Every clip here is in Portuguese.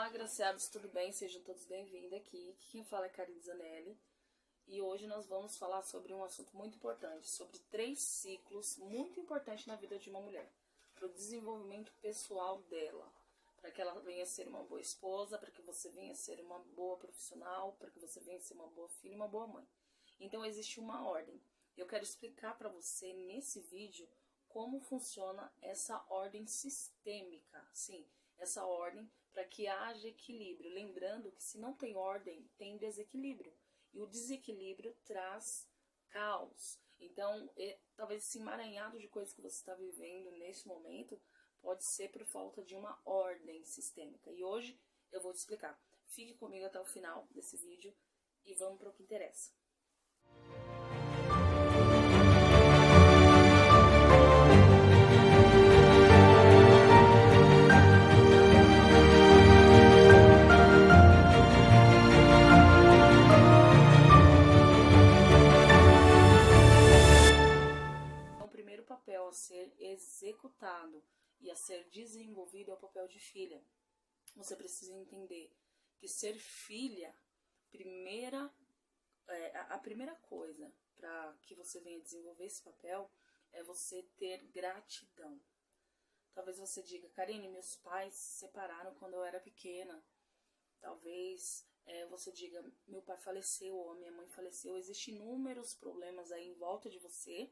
Olá, agraciados, tudo bem? Sejam todos bem-vindos aqui. Quem fala é Karine Zanelli. E hoje nós vamos falar sobre um assunto muito importante, sobre 3 ciclos muito importantes na vida de uma mulher, para o desenvolvimento pessoal dela, para que ela venha ser uma boa esposa, para que você venha ser uma boa profissional, para que você venha ser uma boa filha e uma boa mãe. Então existe uma ordem. Eu quero explicar para você nesse vídeo como funciona essa ordem sistêmica, sim, essa ordem para que haja equilíbrio. Lembrando que se não tem ordem, tem desequilíbrio. E o desequilíbrio traz caos. Então, talvez esse emaranhado de coisas que você está vivendo nesse momento pode ser por falta de uma ordem sistêmica. E hoje eu vou te explicar. Fique comigo até o final desse vídeo e vamos para o que interessa. Papel a ser executado e a ser desenvolvido é o papel de filha. Você precisa entender que ser filha, a primeira coisa para que você venha desenvolver esse papel é você ter gratidão. Talvez você diga, Karine, meus pais se separaram quando eu era pequena. Talvez você diga, meu pai faleceu ou minha mãe faleceu. Existem inúmeros problemas aí em volta de você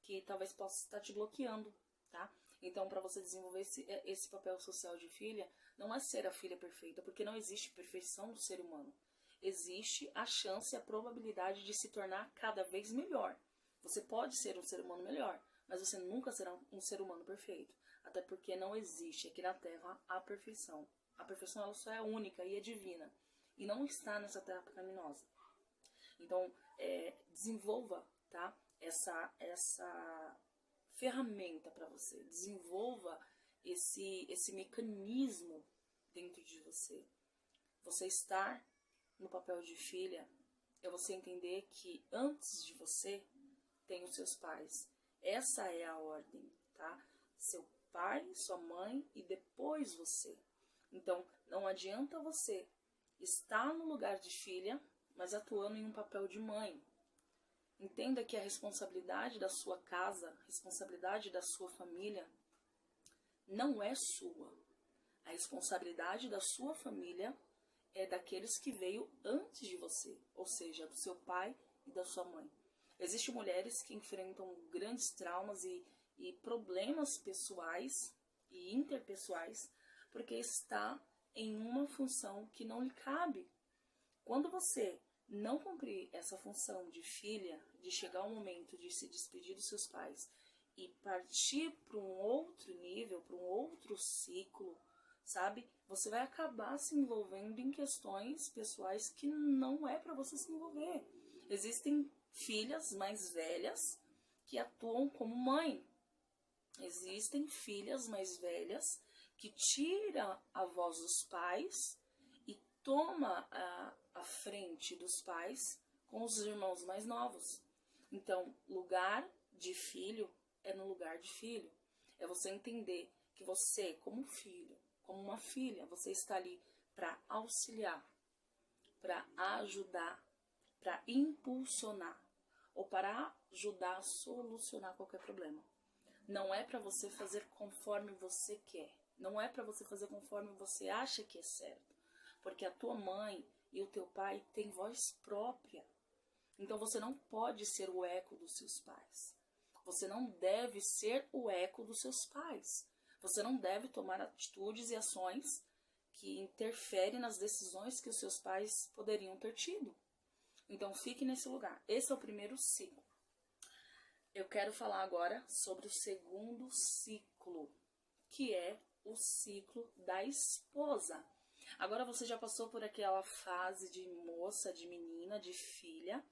que talvez possa estar te bloqueando, tá? Então, para você desenvolver esse papel social de filha, não é ser a filha perfeita, porque não existe perfeição no ser humano. Existe a chance e a probabilidade de se tornar cada vez melhor. Você pode ser um ser humano melhor, mas você nunca será um ser humano perfeito. Até porque não existe aqui na Terra a perfeição. A perfeição ela só é única e é divina. E não está nessa terra pecaminosa. Então, desenvolva, tá? Essa ferramenta para você. Desenvolva esse mecanismo dentro de você. Você estar no papel de filha é você entender que antes de você tem os seus pais. Essa é a ordem, tá? Seu pai, sua mãe e depois você. Então, não adianta você estar no lugar de filha, mas atuando em um papel de mãe. Entenda que a responsabilidade da sua casa, a responsabilidade da sua família, não é sua. A responsabilidade da sua família é daqueles que veio antes de você, ou seja, do seu pai e da sua mãe. Existem mulheres que enfrentam grandes traumas e problemas pessoais e interpessoais porque está em uma função que não lhe cabe. Quando você não cumprir essa função de filha, de chegar ao momento de se despedir dos seus pais e partir para um outro nível, para um outro ciclo, sabe? Você vai acabar se envolvendo em questões pessoais que não é para você se envolver. Existem filhas mais velhas que atuam como mãe. Existem filhas mais velhas que tiram a voz dos pais e toma a frente dos pais com os irmãos mais novos. Então, lugar de filho é no lugar de filho. É você entender que você, como filho, como uma filha, você está ali para auxiliar, para ajudar, para impulsionar ou para ajudar a solucionar qualquer problema. Não é para você fazer conforme você quer. Não é para você fazer conforme você acha que é certo. Porque a tua mãe e o teu pai têm voz própria. Então você não pode ser o eco dos seus pais. Você não deve ser o eco dos seus pais. Você não deve tomar atitudes e ações que interferem nas decisões que os seus pais poderiam ter tido. Então fique nesse lugar. Esse é o primeiro ciclo. Eu quero falar agora sobre o segundo ciclo, que é o ciclo da esposa. Agora você já passou por aquela fase de moça, de menina, de filha.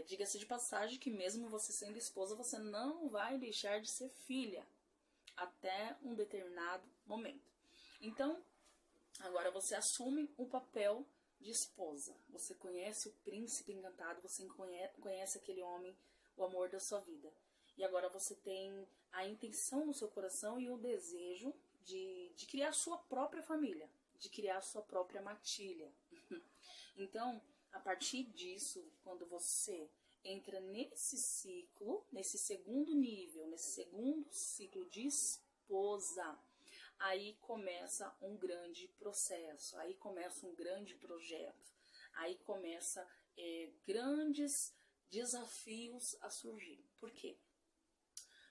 Diga-se de passagem que mesmo você sendo esposa, você não vai deixar de ser filha até um determinado momento. Então, agora você assume o papel de esposa. Você conhece o príncipe encantado, você conhece aquele homem, o amor da sua vida. E agora você tem a intenção no seu coração e o desejo de criar sua própria família, de criar sua própria matilha. Então, a partir disso, quando você entra nesse ciclo, nesse segundo nível, nesse segundo ciclo de esposa, aí começa um grande processo, aí começa um grande projeto, aí começa grandes desafios a surgir. Por quê?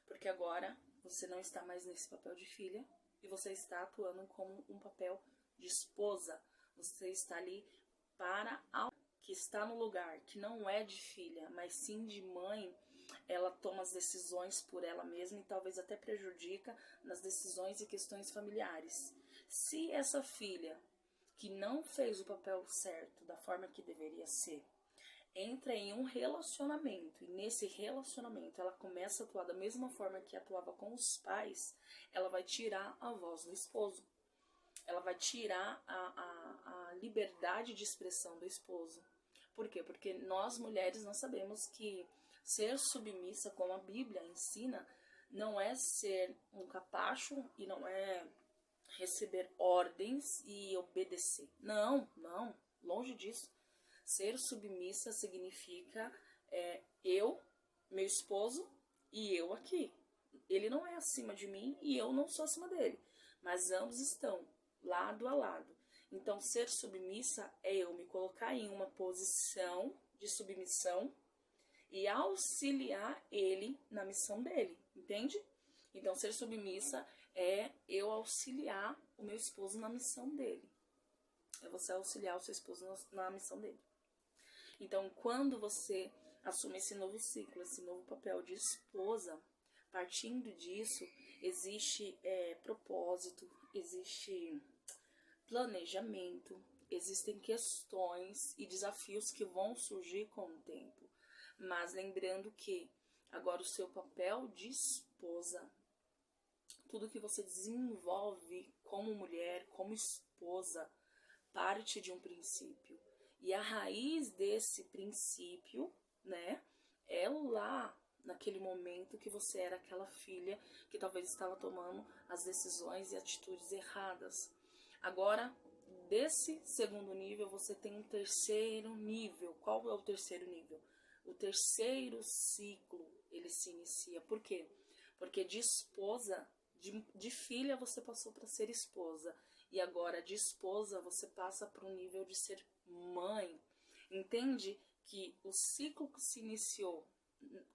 Porque agora você não está mais nesse papel de filha e você está atuando como um papel de esposa. Você está ali para a que está no lugar que não é de filha, mas sim de mãe. Ela toma as decisões por ela mesma e talvez até prejudica nas decisões e questões familiares. Se essa filha que não fez o papel certo da forma que deveria ser, entra em um relacionamento, e nesse relacionamento ela começa a atuar da mesma forma que atuava com os pais, ela vai tirar a voz do esposo. Ela vai tirar a liberdade de expressão do esposo. Por quê? Porque nós mulheres não sabemos que ser submissa, como a Bíblia ensina, não é ser um capacho e não é receber ordens e obedecer. Não, longe disso. Ser submissa significa eu, meu esposo e eu aqui. Ele não é acima de mim e eu não sou acima dele, mas ambos estão lado a lado. Então, ser submissa é eu me colocar em uma posição de submissão e auxiliar ele na missão dele, entende? Então, ser submissa é eu auxiliar o meu esposo na missão dele. É você auxiliar o seu esposo na missão dele. Então, quando você assume esse novo ciclo, esse novo papel de esposa, partindo disso, existe propósito, existe planejamento, existem questões e desafios que vão surgir com o tempo. Mas lembrando que agora o seu papel de esposa, tudo que você desenvolve como mulher, como esposa, parte de um princípio. E a raiz desse princípio, né, é lá naquele momento que você era aquela filha que talvez estava tomando as decisões e atitudes erradas. Agora, desse segundo nível, você tem um terceiro nível. Qual é o terceiro nível? O terceiro ciclo, ele se inicia. Por quê? Porque de esposa, de filha, você passou para ser esposa. E agora, de esposa, você passa para o nível de ser mãe. Entende que o ciclo que se iniciou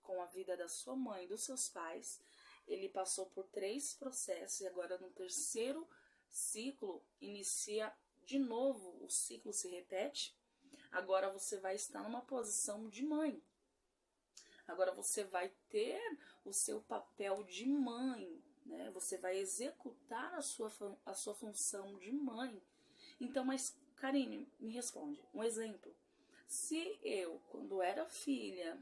com a vida da sua mãe e dos seus pais, ele passou por 3 processos e agora no terceiro ciclo inicia de novo, o ciclo se repete. Agora você vai estar numa posição de mãe. Agora você vai ter o seu papel de mãe, né? Você vai executar a sua função de mãe. Então, mas Karine, me responde, um exemplo. Se eu, quando era filha,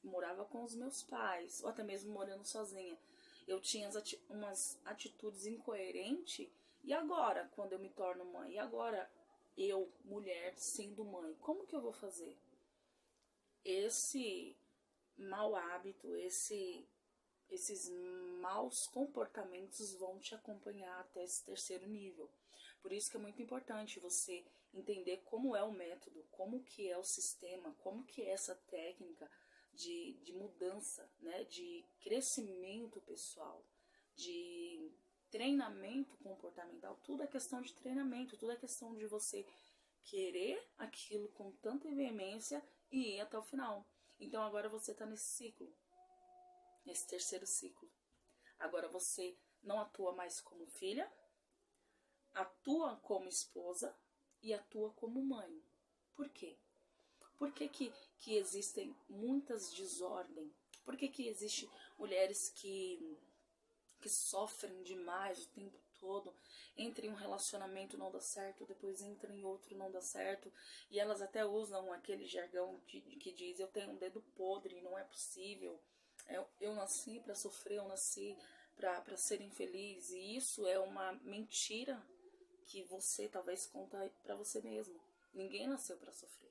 morava com os meus pais, ou até mesmo morando sozinha, eu tinha umas atitudes incoerentes, e agora, quando eu me torno mãe, e agora eu, mulher, sendo mãe, como que eu vou fazer? Esse mau hábito, esses maus comportamentos vão te acompanhar até esse terceiro nível. Por isso que é muito importante você entender como é o método, como que é o sistema, como que é essa técnica de mudança, né, de crescimento pessoal, de treinamento comportamental. Tudo é questão de treinamento, tudo é questão de você querer aquilo com tanta veemência e ir até o final. Então agora você está nesse ciclo, nesse terceiro ciclo. Agora você não atua mais como filha, atua como esposa e atua como mãe. Por quê? Por que existem muitas desordens? Por que existem mulheres que sofrem demais o tempo todo? Entra em um relacionamento, não dá certo, depois entra em outro, não dá certo. E elas até usam aquele jargão que diz, eu tenho um dedo podre, não é possível. Eu nasci para sofrer, eu nasci para ser infeliz. E isso é uma mentira que você talvez conta para você mesmo. Ninguém nasceu para sofrer.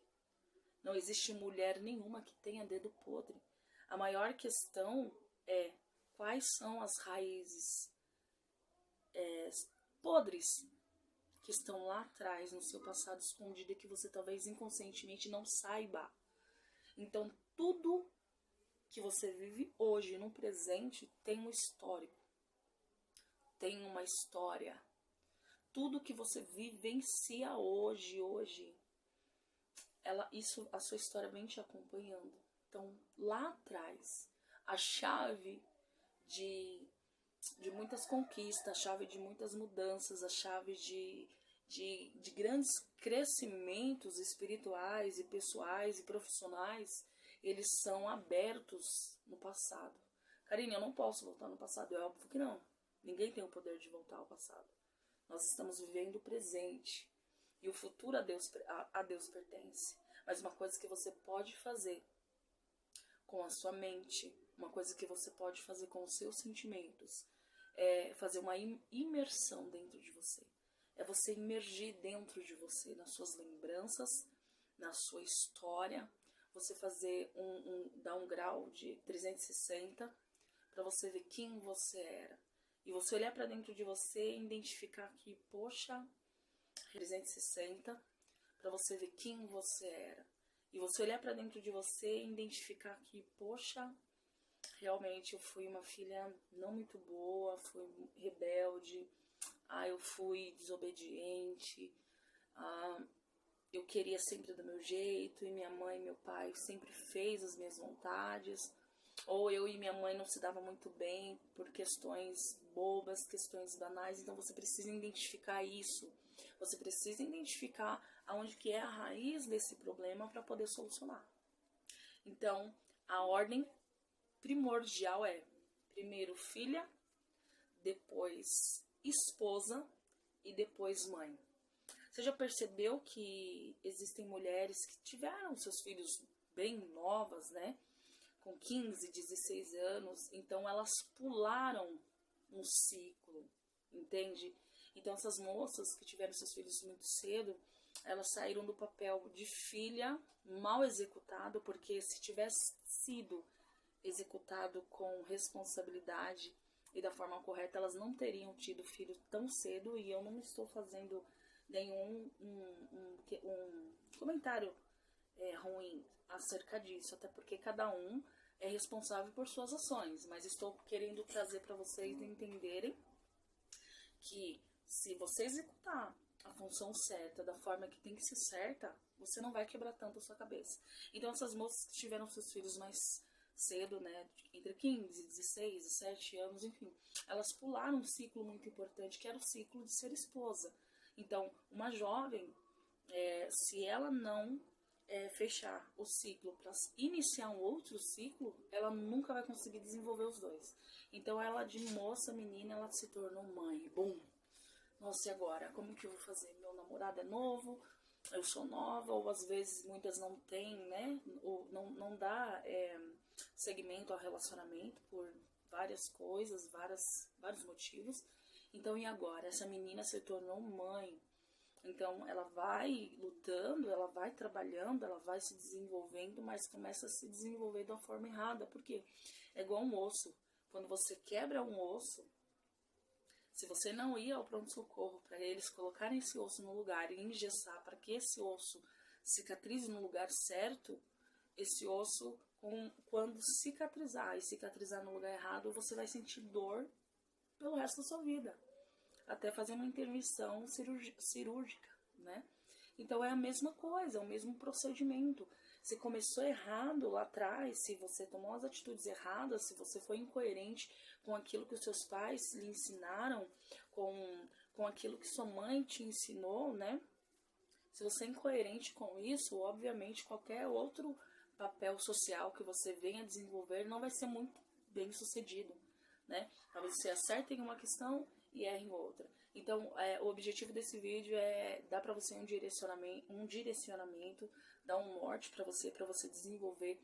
Não existe mulher nenhuma que tenha dedo podre. A maior questão é quais são as raízes podres que estão lá atrás no seu passado escondido e que você talvez inconscientemente não saiba. Então, tudo que você vive hoje, no presente, tem um histórico, tem uma história. Tudo que você vivencia hoje, a sua história vem te acompanhando. Então, lá atrás, a chave de muitas conquistas, a chave de muitas mudanças, a chave de grandes crescimentos espirituais e pessoais e profissionais, eles são abertos no passado. Karine, eu não posso voltar no passado, é óbvio que não. Ninguém tem o poder de voltar ao passado. Nós estamos vivendo o presente. E o futuro a Deus pertence. Mas uma coisa que você pode fazer com a sua mente, uma coisa que você pode fazer com os seus sentimentos, é fazer uma imersão dentro de você. É você imergir dentro de você, nas suas lembranças, na sua história. Você fazer dar um grau de 360 para você ver quem você era. E você olhar para dentro de você e identificar que, poxa, 360, para você ver quem você era. E você olhar para dentro de você e identificar que, poxa, realmente eu fui uma filha não muito boa, fui rebelde, eu fui desobediente, eu queria sempre do meu jeito e minha mãe e meu pai sempre fez as minhas vontades. Ou eu e minha mãe não se davam muito bem por questões bobas, questões banais. Então você precisa identificar isso. Você precisa identificar aonde que é a raiz desse problema para poder solucionar. Então, a ordem primordial é: primeiro filha, depois esposa e depois mãe. Você já percebeu que existem mulheres que tiveram seus filhos bem novas, né? Com 15, 16 anos, então elas pularam um ciclo, entende? Então essas moças que tiveram seus filhos muito cedo, elas saíram do papel de filha mal executado, porque se tivesse sido executado com responsabilidade e da forma correta, elas não teriam tido filho tão cedo. E eu não estou fazendo nenhum comentário ruim acerca disso, até porque cada um é responsável por suas ações, mas estou querendo trazer para vocês entenderem que se você executar a função certa da forma que tem que ser certa, você não vai quebrar tanto a sua cabeça. Então essas moças que tiveram seus filhos mais cedo, né, entre 15, 16, 17 anos, enfim, elas pularam um ciclo muito importante, que era o ciclo de ser esposa. Então, uma jovem, se ela não fechar o ciclo para iniciar um outro ciclo, ela nunca vai conseguir desenvolver os dois. Então ela, de moça, menina, ela se tornou mãe. Bum! Nossa, e agora? Como que eu vou fazer? Meu namorado é novo, eu sou nova, ou às vezes muitas não têm, né? Ou não dá segmento ao relacionamento por várias coisas, vários motivos. Então, e agora? Essa menina se tornou mãe. Então, ela vai lutando, ela vai trabalhando, ela vai se desenvolvendo, mas começa a se desenvolver de uma forma errada. Por quê? É igual um osso. Quando você quebra um osso, se você não ir ao pronto-socorro para eles colocarem esse osso no lugar e engessar para que esse osso cicatrize no lugar certo, esse osso, quando cicatrizar e cicatrizar no lugar errado, você vai sentir dor pelo resto da sua vida, até fazer uma intervenção cirúrgica, né? Então é a mesma coisa, é o mesmo procedimento. Se começou errado lá atrás, se você tomou as atitudes erradas, se você foi incoerente com aquilo que os seus pais lhe ensinaram, com aquilo que sua mãe te ensinou, né? Se você é incoerente com isso, obviamente qualquer outro papel social que você venha desenvolver não vai ser muito bem sucedido, né? Talvez você acerte em uma questão e erre em outra. Então, o objetivo desse vídeo é dar para você um direcionamento, dar um norte para você desenvolver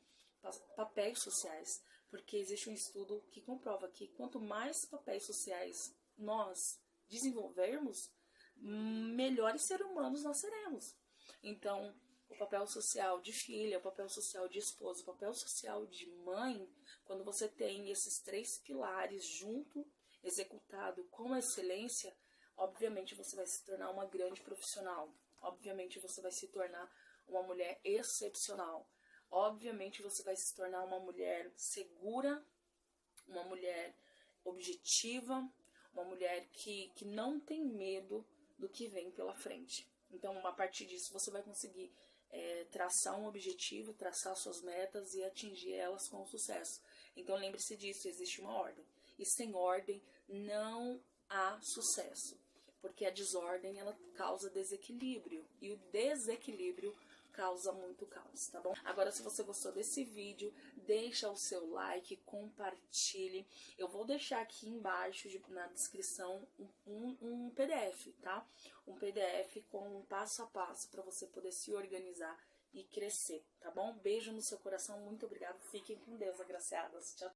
papéis sociais, porque existe um estudo que comprova que quanto mais papéis sociais nós desenvolvermos, melhores seres humanos nós seremos. Então, o papel social de filha, o papel social de esposa, o papel social de mãe, quando você tem esses três pilares junto, executado com excelência, obviamente você vai se tornar uma grande profissional. Obviamente você vai se tornar uma mulher excepcional. Obviamente você vai se tornar uma mulher segura, uma mulher objetiva, uma mulher que não tem medo do que vem pela frente. Então, a partir disso, você vai conseguir traçar um objetivo, traçar suas metas e atingir elas com sucesso. Então, lembre-se disso, existe uma ordem. E sem ordem não há sucesso, porque a desordem ela causa desequilíbrio e o desequilíbrio causa muito caos, tá bom? Agora, se você gostou desse vídeo, deixa o seu like, compartilhe. Eu vou deixar aqui embaixo na descrição um PDF, tá? Um PDF com um passo a passo para você poder se organizar e crescer, tá bom? Beijo no seu coração, muito obrigada. Fiquem com Deus, agraciadas. Tchau.